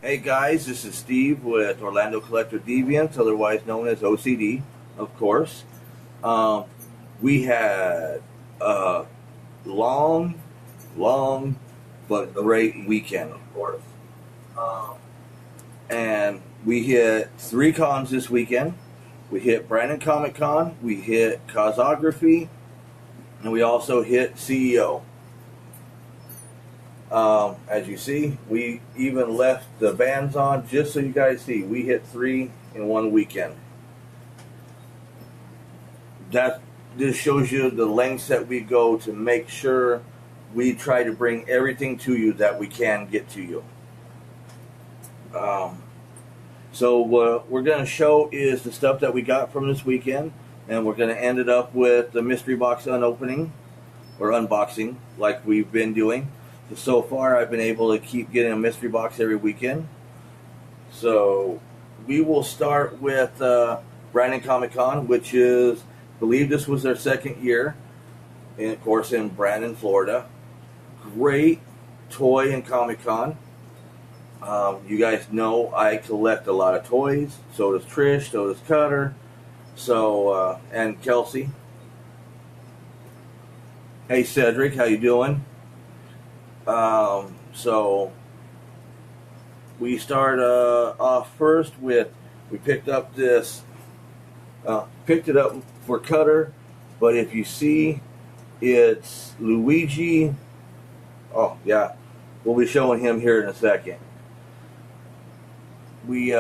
Hey guys, this is Steve with Orlando Collector Deviants, otherwise known as OCD, of course. Um, we had a long, long, but great weekend, of course. Um, and we hit 3 cons this weekend. We hit Brandon Comic Con, we hit Cosography, and we also hit CEO. As you see, we even left the bands on just so you guys see. We hit 3 in one weekend. That this shows you the lengths that we go to make sure we try to bring everything to you that we can get to you. So what we're going to show is the stuff that we got from this weekend, and we're going to end it up with the mystery box unopening or unboxing like we've been doing. So far, I've been able to keep getting a mystery box every weekend. So we will start with Brandon Comic Con, which is, I believe this was their second year, and of course in Brandon, Florida. Great toy and Comic Con. You guys know I collect a lot of toys. So does Trish. So does Cutter. So and Kelsey. Hey Cedric, how you doing? So we start off first with, we picked up this, picked it up for Cutter, but if you see, it's Luigi. Oh yeah, we'll be showing him here in a second. We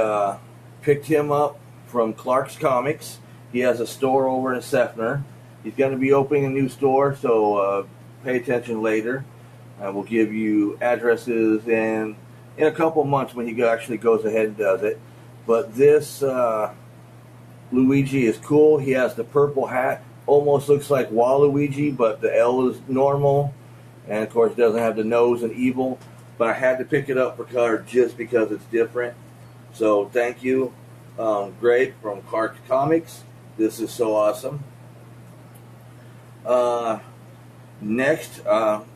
picked him up from Clark's Comics. He has a store over in Seffner. He's going to be opening a new store, so pay attention later. We'll give you addresses in a couple months when he actually goes ahead and does it. But this Luigi is cool. He has the purple hat. Almost looks like Waluigi, but the L is normal. And, of course, doesn't have the nose and evil. But I had to pick it up for Cutter just because it's different. So thank you, Greg from Clark Comics. This is so awesome. Next,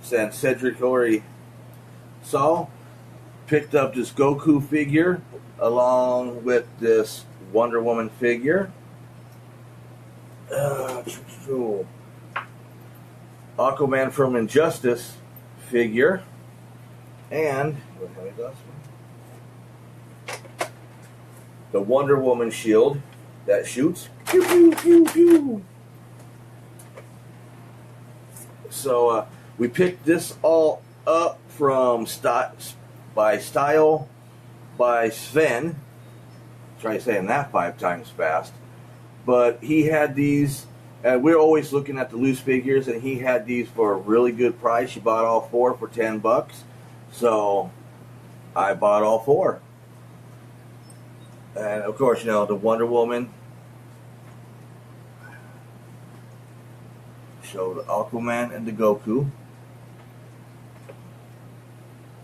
since Cedric already saw, picked up this Goku figure along with this Wonder Woman figure. Aquaman from Injustice figure. And the Wonder Woman shield that shoots. Pew, pew, pew, pew. So we picked this all up from Style by Sven. Try saying that 5 times fast. But he had these, we're always looking at the loose figures, and he had these for a really good price. He bought all 4 for $10. So I bought all 4. And of course, you know, the Wonder Woman. Show the Aquaman and the Goku.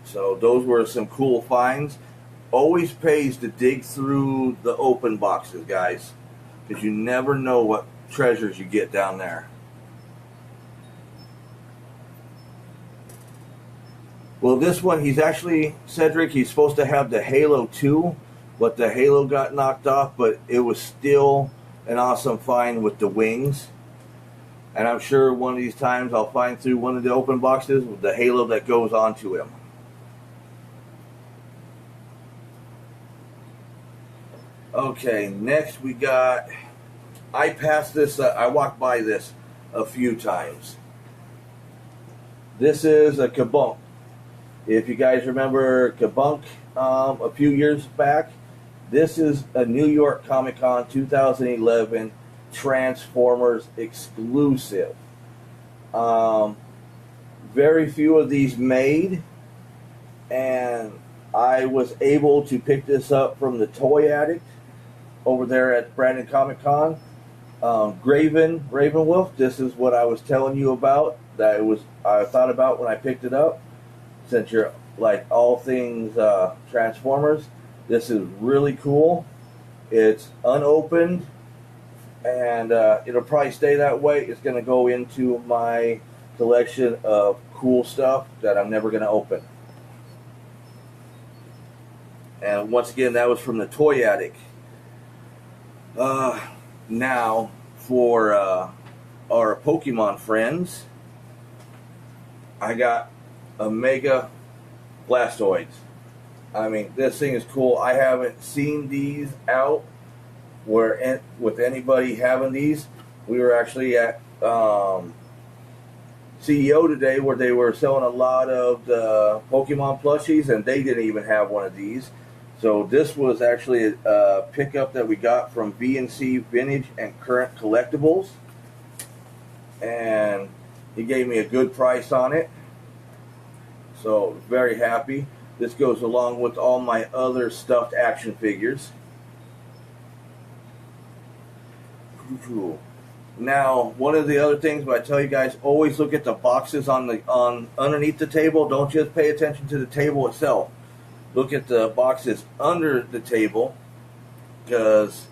So those were some cool finds. Always pays to dig through the open boxes, guys, because you never know what treasures you get down there. Well, this one, he's actually, Cedric, he's supposed to have the Halo 2, but the Halo got knocked off, but it was still an awesome find with the wings. And I'm sure one of these times I'll find through one of the open boxes with the Halo that goes onto him. Okay, next we got, I passed this, I walked by this a few times. This is a Kabunk. If you guys remember Kabunk a few years back, this is a New York Comic Con 2011 Transformers exclusive. Very few of these made, and I was able to pick this up from the Toy Addict over there at Brandon Comic Con. Ravenwolf, this is what I was telling you about, that I thought about when I picked it up. Since you're like all things Transformers, this is really cool. It's unopened, and it'll probably stay that way. It's going to go into my collection of cool stuff that I'm never going to open. And once again, that was from the Toy Attic. Now, for our Pokemon friends, I got a Mega Blastoise. I mean, this thing is cool. I haven't seen these out with anybody having these. We were actually at CEO today where they were selling a lot of the Pokemon plushies, and they didn't even have one of these. So this was actually a pickup that we got from V&C Vintage and Current Collectibles, and he gave me a good price on it. So very happy. This goes along with all my other stuffed action figures. Now, one of the other things, but I tell you guys, always look at the boxes on underneath the table. Don't just pay attention to the table itself. Look at the boxes under the table, because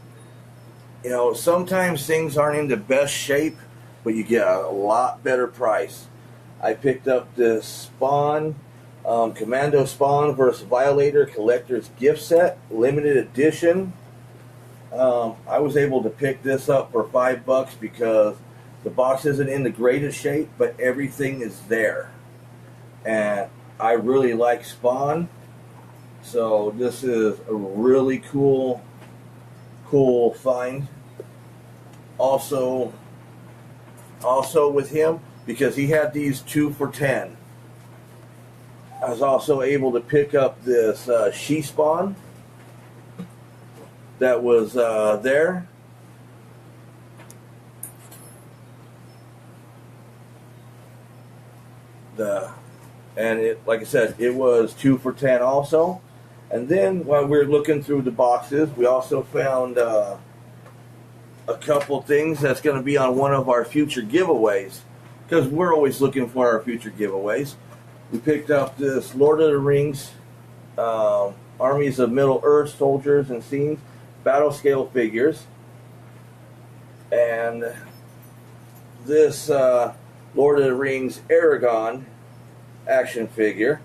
sometimes things aren't in the best shape, but you get a lot better price. I picked up this Spawn, Commando Spawn vs. Violator Collector's Gift Set, limited edition. I was able to pick this up for $5 because the box isn't in the greatest shape, but everything is there. And I really like Spawn, so this is a really cool find. Also with him, because he had these 2 for $10, I was also able to pick up this She-Spawn that was there. And it, like I said, it was 2 for $10 also. And then while we were looking through the boxes, we also found a couple things that's going to be on one of our future giveaways, because we're always looking for our future giveaways. We picked up this Lord of the Rings, Armies of Middle-earth Soldiers and Scenes battle scale figures, and this Lord of the Rings Aragon action figure.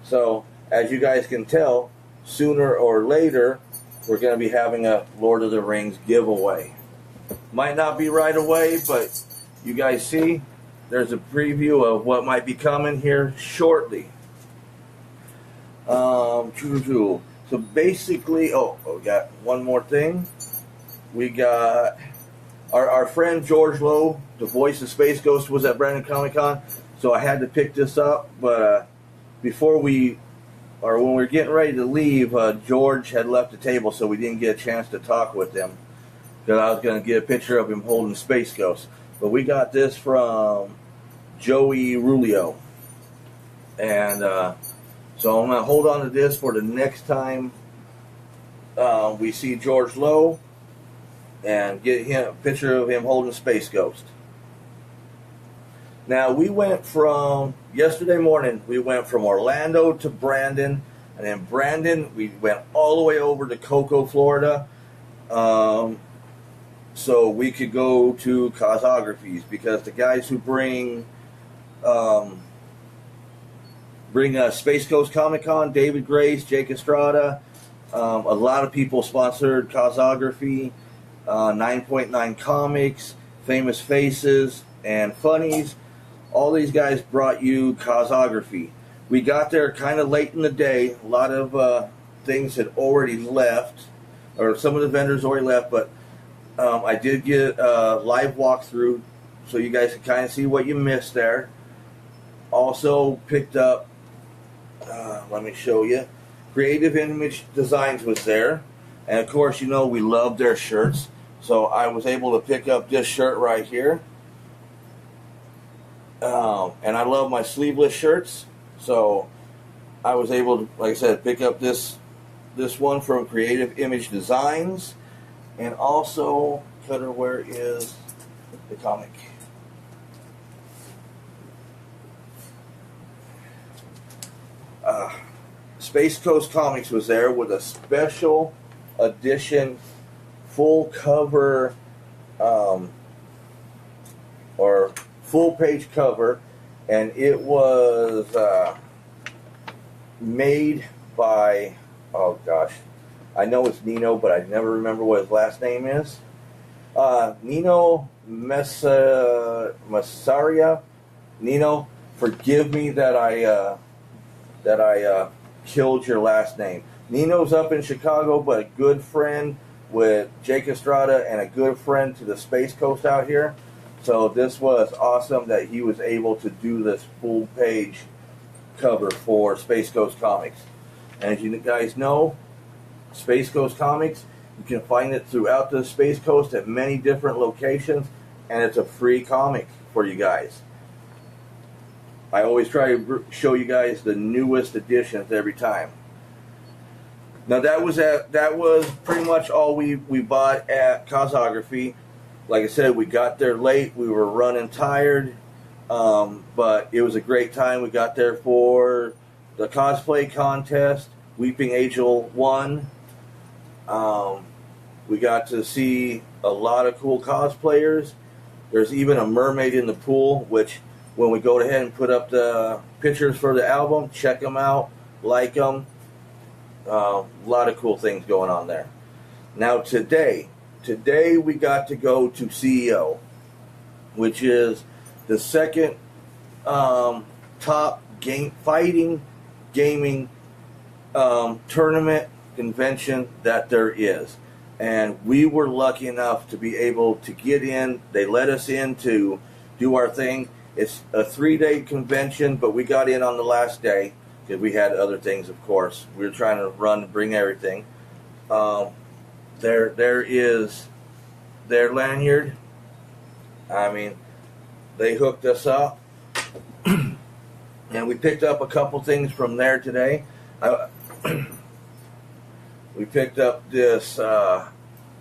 So as you guys can tell, sooner or later we're going to be having a Lord of the Rings giveaway. Might not be right away, but you guys see there's a preview of what might be coming here shortly. So basically, we got one more thing. We got our friend George Lowe, the voice of Space Ghost, was at Brandon Comic Con, so I had to pick this up. But when we were getting ready to leave, George had left the table, so we didn't get a chance to talk with him, because I was going to get a picture of him holding Space Ghost. But we got this from Joey Rulio, and so I'm going to hold on to this for the next time we see George Lowe and get him a picture of him holding Space Ghost. Now, yesterday morning, we went from Orlando to Brandon, and then Brandon, we went all the way over to Cocoa, Florida, so we could go to Cosographies, because the guys who bring Space Coast Comic Con, David Grace, Jake Estrada, a lot of people sponsored Cosography, 9.9 Comics, Famous Faces, and Funnies. All these guys brought you Cosography. We got there kind of late in the day. A lot of things had already left, or some of the vendors already left, but I did get a live walkthrough so you guys can kind of see what you missed there. Also picked up, let me show you, Creative Image Designs was there. And of course, we love their shirts. So I was able to pick up this shirt right here. And I love my sleeveless shirts. So I was able to, like I said, pick up this one from Creative Image Designs. And also, Cutter, where is the comic? Space Coast Comics was there with a special edition full cover or full page cover, and it was made by oh gosh, I know it's Nino, but I never remember what his last name is. Nino Massaria. Nino, forgive me that I killed your last name. Nino's up in Chicago, but a good friend with Jake Estrada and a good friend to the Space Coast out here. So this was awesome that he was able to do this full page cover for Space Coast Comics. And as you guys know, Space Coast Comics, you can find it throughout the Space Coast at many different locations, and it's a free comic for you guys. I always try to show you guys the newest editions every time. Now that was pretty much all we bought at Cosography. Like I said, we got there late. We were running tired, but it was a great time. We got there for the cosplay contest. Weeping Angel won. We got to see a lot of cool cosplayers. There's even a mermaid in the pool, which when we go ahead and put up the pictures for the album, check them out, like them. A lot of cool things going on there. Now today we got to go to CEO, which is the second top fighting gaming tournament convention that there is. And we were lucky enough to be able to get in. They let us in to do our thing. It's a 3-day convention, but we got in on the last day because we had other things, of course. We were trying to run and bring everything. There is their lanyard. I mean, they hooked us up. And we picked up a couple things from there today. We picked up this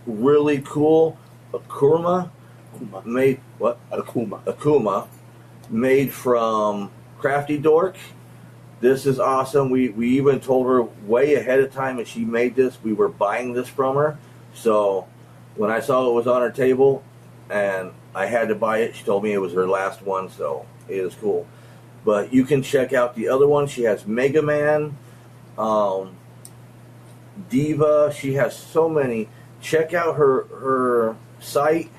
really cool Akuma made from Crafty Dork. This is awesome. We even told her way ahead of time, and she made this. We were buying this from her. So when I saw it was on her table and I had to buy it, she told me it was her last one, so it is cool. But you can check out the other one. She has Mega Man, Diva. She has so many. Check out her site.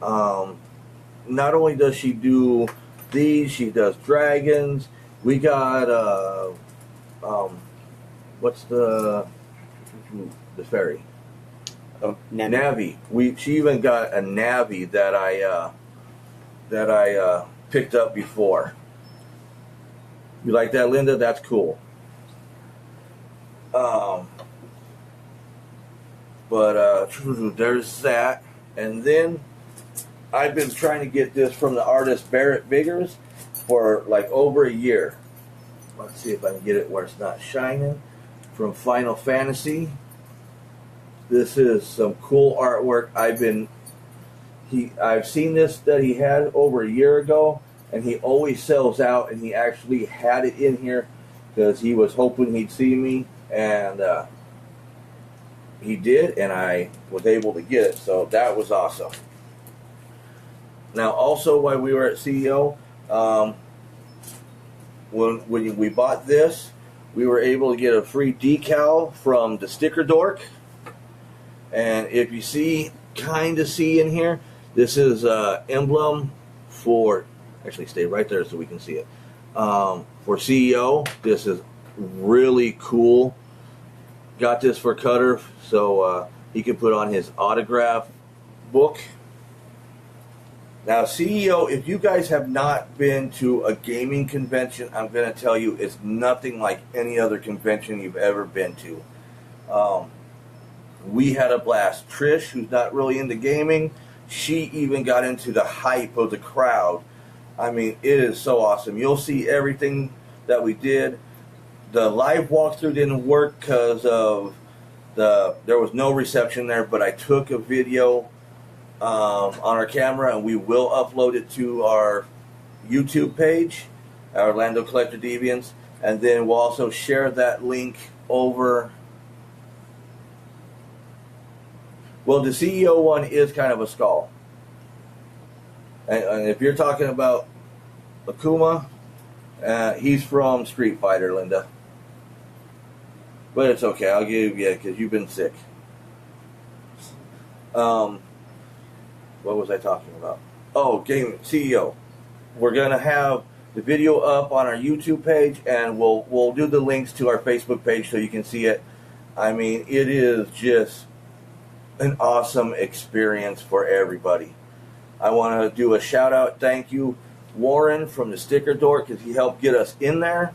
Not only does she do these, she does dragons. We got what's the fairy? Navi. She even got a Navi that I picked up before. You like that, Linda? That's cool. But there's that. And then I've been trying to get this from the artist Barrett Biggers for like over a year. Let's see if I can get it where it's not shining. From Final Fantasy. This is some cool artwork. I've seen this that he had over a year ago, and he always sells out, and he actually had it in here because he was hoping he'd see me, and he did, and I was able to get it, so that was awesome. Now, also, while we were at CEO, when we bought this, we were able to get a free decal from the Sticker Dork. And if you see in here, this is emblem for, actually stay right there so we can see it. For CEO, this is really cool. Got this for Cutter so he can put on his autograph book. Now, CEO, if you guys have not been to a gaming convention, I'm going to tell you it's nothing like any other convention you've ever been to. We had a blast. Trish, who's not really into gaming, she even got into the hype of the crowd. I mean, it is so awesome. You'll see everything that we did. The live walkthrough didn't work because of there was no reception there, but I took a video on our camera, and we will upload it to our YouTube page, our Orlando Collector Deviants, and then we'll also share that link over. Well, the CEO one is kind of a skull. And if you're talking about Akuma, he's from Street Fighter, Linda. But it's okay. I'll give you, because you've been sick. What was I talking about? Oh, Game CEO. We're gonna have the video up on our YouTube page, and we'll do the links to our Facebook page so you can see it. I mean, it is just an awesome experience for everybody. I want to do a shout out, thank you, Warren from the Sticker Door, because he helped get us in there.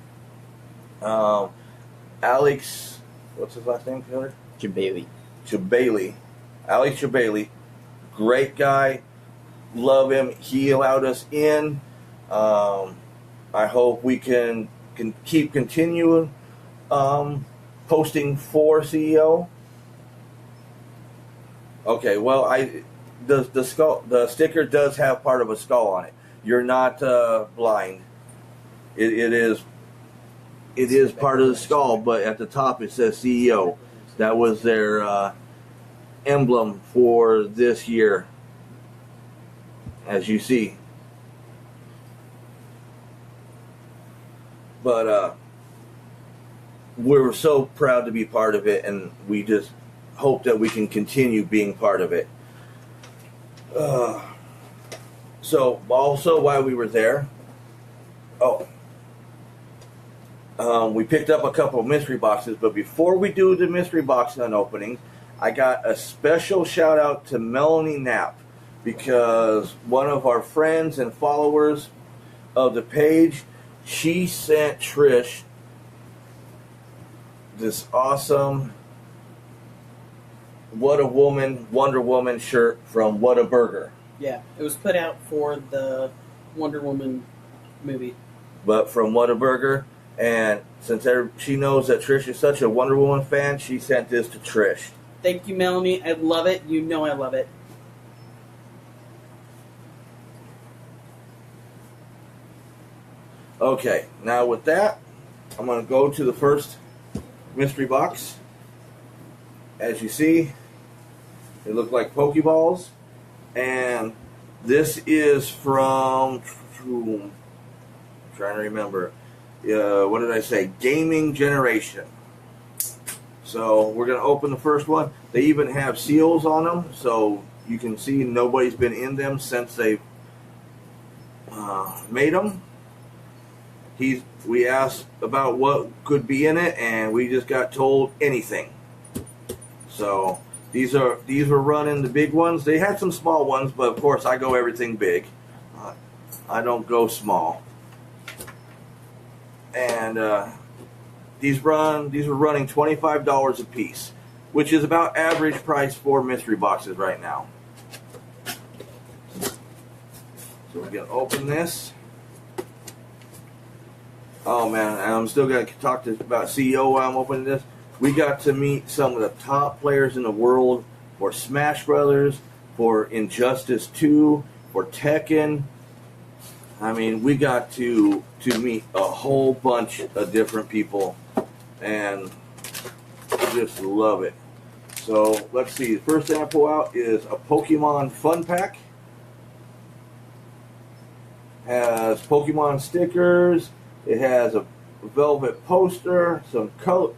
Alex, what's his last name, Taylor? Chabailey. Alex Chabailey, great guy, love him. He allowed us in. I hope we can keep continuing posting for CEO. Okay, well, the sticker does have part of a skull on it. You're not blind. It is part of the skull, but at the top it says CEO. That was their emblem for this year, as you see. But we're so proud to be part of it, and we just hope that we can continue being part of it. So also while we were there, we picked up a couple of mystery boxes, but before we do the mystery box unopening, I got a special shout out to Melanie Knapp, because one of our friends and followers of the page, she sent Trish this awesome What a Woman, Wonder Woman shirt from What a Burger. Yeah, it was put out for the Wonder Woman movie. But from What a Burger, and since she knows that Trish is such a Wonder Woman fan, she sent this to Trish. Thank you, Melanie. I love it. You know I love it. Okay, now with that, I'm going to go to the first mystery box. As you see, they look like Pokeballs. And this is from, I'm trying to remember, what did I say? Gaming Generation. So we're going to open the first one. They even have seals on them, so you can see nobody's been in them since they made them. We asked about what could be in it, and we just got told anything. So these were running the big ones. They had some small ones, but of course I go everything big. I don't go small. And these were running $25 a piece, which is about average price for mystery boxes right now. So we're gonna open this. Oh man, and I'm still gonna talk about CEO while I'm opening this. We got to meet some of the top players in the world for Smash Brothers, for Injustice 2, for Tekken. I mean, we got to meet a whole bunch of different people, and I just love it. So let's see. The first thing I pull out is a Pokemon Fun Pack. Has Pokemon stickers. It has a velvet poster, some colors,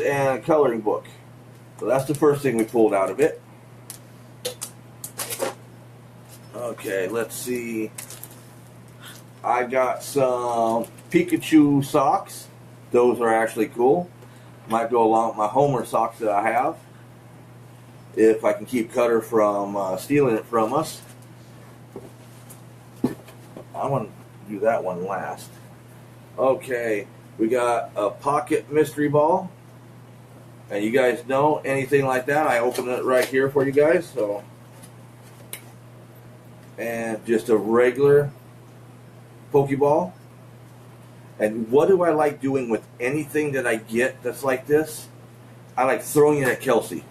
and a coloring book. So that's the first thing we pulled out of it. Okay, let's see. I got some Pikachu socks. Those are actually cool. Might go along with my Homer socks that I have, if I can keep Cutter from stealing it from us. I want to do that one last. Okay, we got a pocket mystery ball, and you guys know anything like that, I open it right here for you guys. So, and just a regular Pokeball. And what do I like doing with anything that I get that's like this? I like throwing it at Kelsey.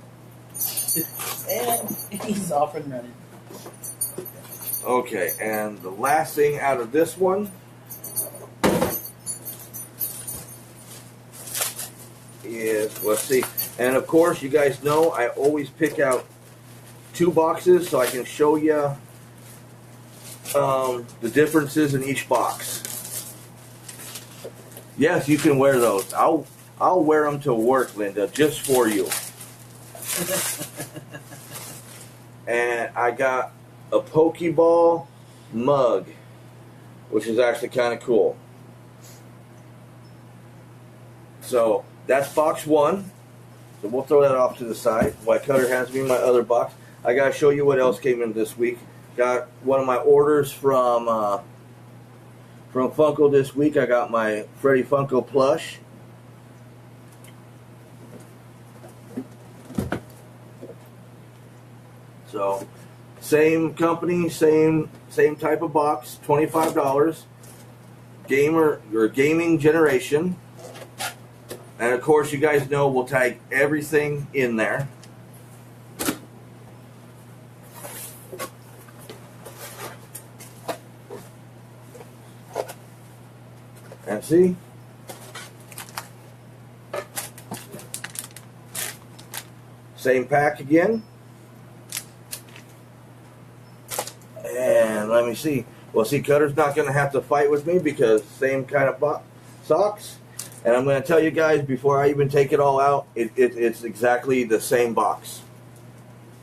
And he's off and running. Okay, and the last thing out of this one is, let's see, and of course you guys know I always pick out 2 boxes so I can show you the differences in each box. Yes, you can wear those. I'll wear them to work, Linda, just for you. And I got a Pokeball mug, which is actually kind of cool. So that's box one. So we'll throw that off to the side while Cutter hands me my other box. I gotta show you what else came in this week. Got one of my orders from Funko this week. I got my Freddy Funko plush. So, same company, same type of box, $25. Gamer or gaming generation. And of course, you guys know we'll tag everything in there. And see? Same pack again. And let me see. Well, see, Cutter's not going to have to fight with me because same kind of socks. And I'm going to tell you guys before I even take it all out, it's exactly the same box.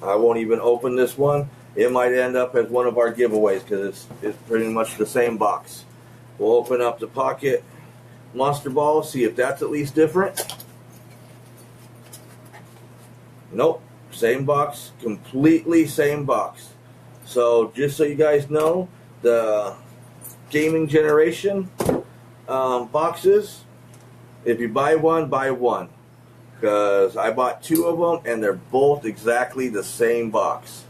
I won't even open this one. It might end up as one of our giveaways because it's pretty much the same box. We'll open up the Pocket Monster Ball, see if that's at least different. Nope, same box, completely same box. So just so you guys know, the gaming generation boxes, if you buy one, buy one. Because I bought two of them and they're both exactly the same box.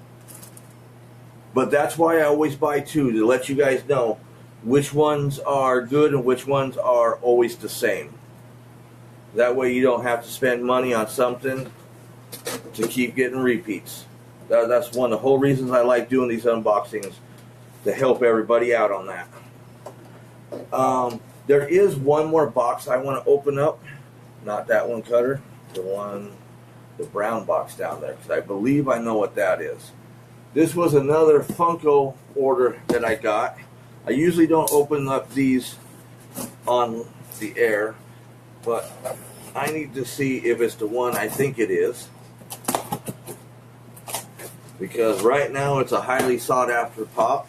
But that's why I always buy two, to let you guys know which ones are good and which ones are always the same. That way you don't have to spend money on something to keep getting repeats. That's one of the whole reasons I like doing these unboxings, to help everybody out on that. There is one more box I want to open up. Not that one, Cutter. The brown box down there, because I believe I know what that is. This was another Funko order that I got. I usually don't open up these on the air, but I need to see if it's the one I think it is. Because right now it's a highly sought after pop.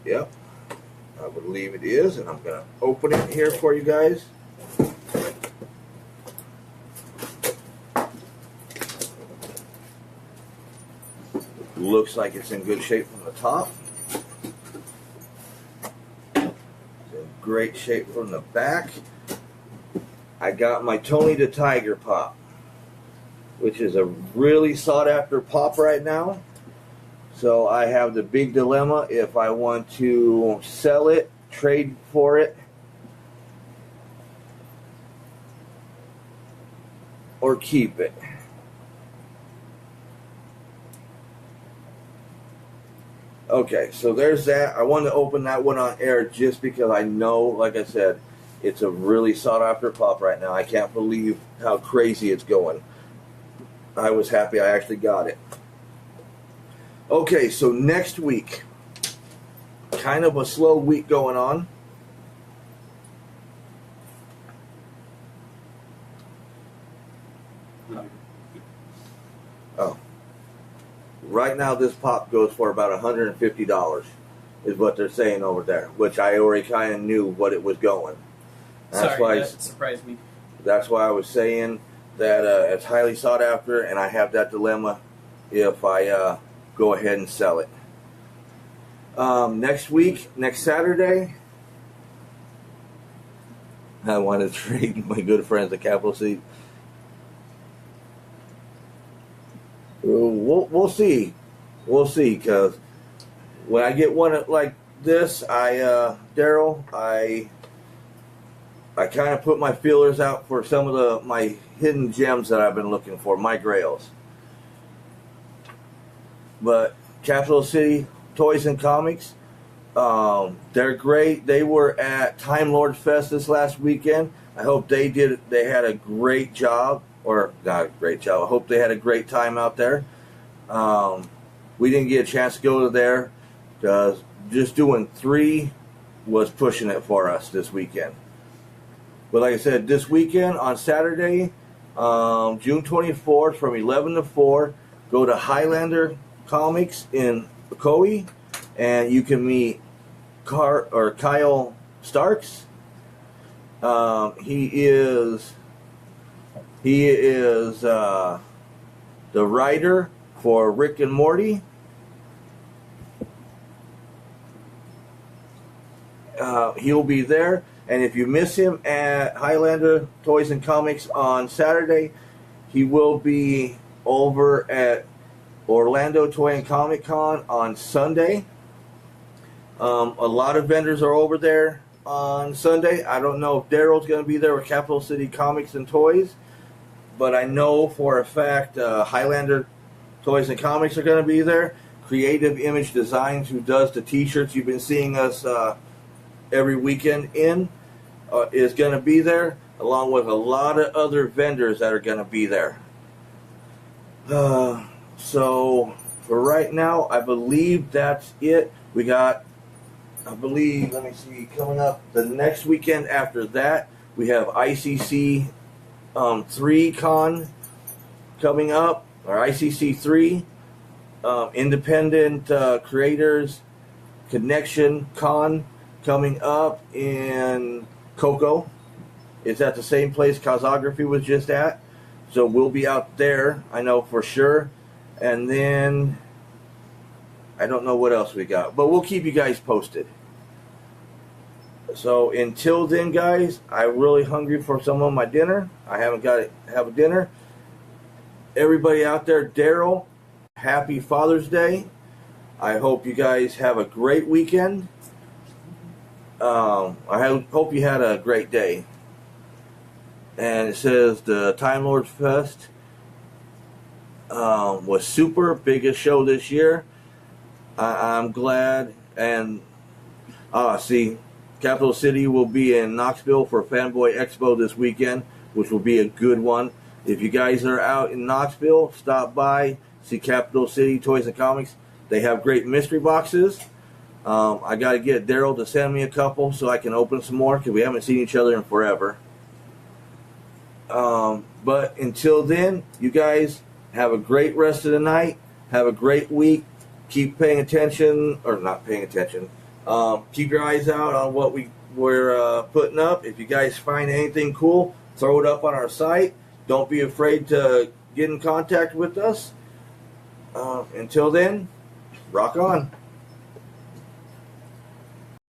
Yep, I believe it is, and I'm going to open it here for you guys. Looks like it's in good shape from the top. It's in great shape from the back. I got my Tony the Tiger pop, which is a really sought after pop right now. So I have the big dilemma if I want to sell it, trade for it, or keep it. Okay, so there's that. I wanted to open that one on air just because I know, like I said, it's a really sought after pop right now. I can't believe how crazy it's going. I was happy I actually got it. Okay, so next week, kind of a slow week going on. Oh. Right now, this pop goes for about $150, is what they're saying over there, which I already kind of knew what it was going. That's why that surprised me. That's why I was saying that it's highly sought after, and I have that dilemma if I go ahead and sell it. Next week, next Saturday, I want to trade my good friends at Capital City. We'll see. We'll see, because when I get one like this, Daryl, I kind of put my feelers out for some of my hidden gems that I've been looking for, my grails. But Capital City Toys and Comics, they're great. They were at Time Lord Fest this last weekend. I hope they had a great job, or not a great job. I hope they had a great time out there. we didn't get a chance to go there. Just doing 3 was pushing it for us this weekend. But like I said, this weekend on Saturday, June 24th from 11 to 4, go to Highlander Comics in Ocoee, and you can meet Kyle Starks. He is the writer for Rick and Morty. He'll be there, and if you miss him at Highlander Toys and Comics on Saturday, he will be over at Orlando Toy and Comic Con on Sunday. A lot of vendors are over there on Sunday. I don't know if Daryl's going to be there with Capital City Comics and Toys, but I know for a fact Highlander Toys and Comics are going to be there. Creative Image Designs, who does the t-shirts you've been seeing us every weekend in, is going to be there, along with a lot of other vendors that are going to be there. So for right now, I believe that's it. We got, let me see, coming up the next weekend after that, we have ICC 3 Con coming up, or ICC 3, Independent Creators Connection Con coming up in Cocoa. It's at the same place Cosography was just at. So we'll be out there, I know for sure. And then, I don't know what else we got, but we'll keep you guys posted. So until then, guys, I'm really hungry for some of my dinner. I haven't got to have a dinner. Everybody out there, Daryl, happy Father's Day. I hope you guys have a great weekend. I hope you had a great day. And it says the Time Lords Fest was super, biggest show this year. I'm glad. And see, Capital City will be in Knoxville for Fanboy Expo this weekend, which will be a good one. If you guys are out in Knoxville, stop by, see Capital City Toys and Comics. They have great mystery boxes. I got to get Daryl to send me a couple so I can open some more, because we haven't seen each other in forever. But until then, you guys have a great rest of the night. Have a great week. Keep paying attention, or not paying attention. Keep your eyes out on what we're putting up. If you guys find anything cool, throw it up on our site. Don't be afraid to get in contact with us. Until then, rock on.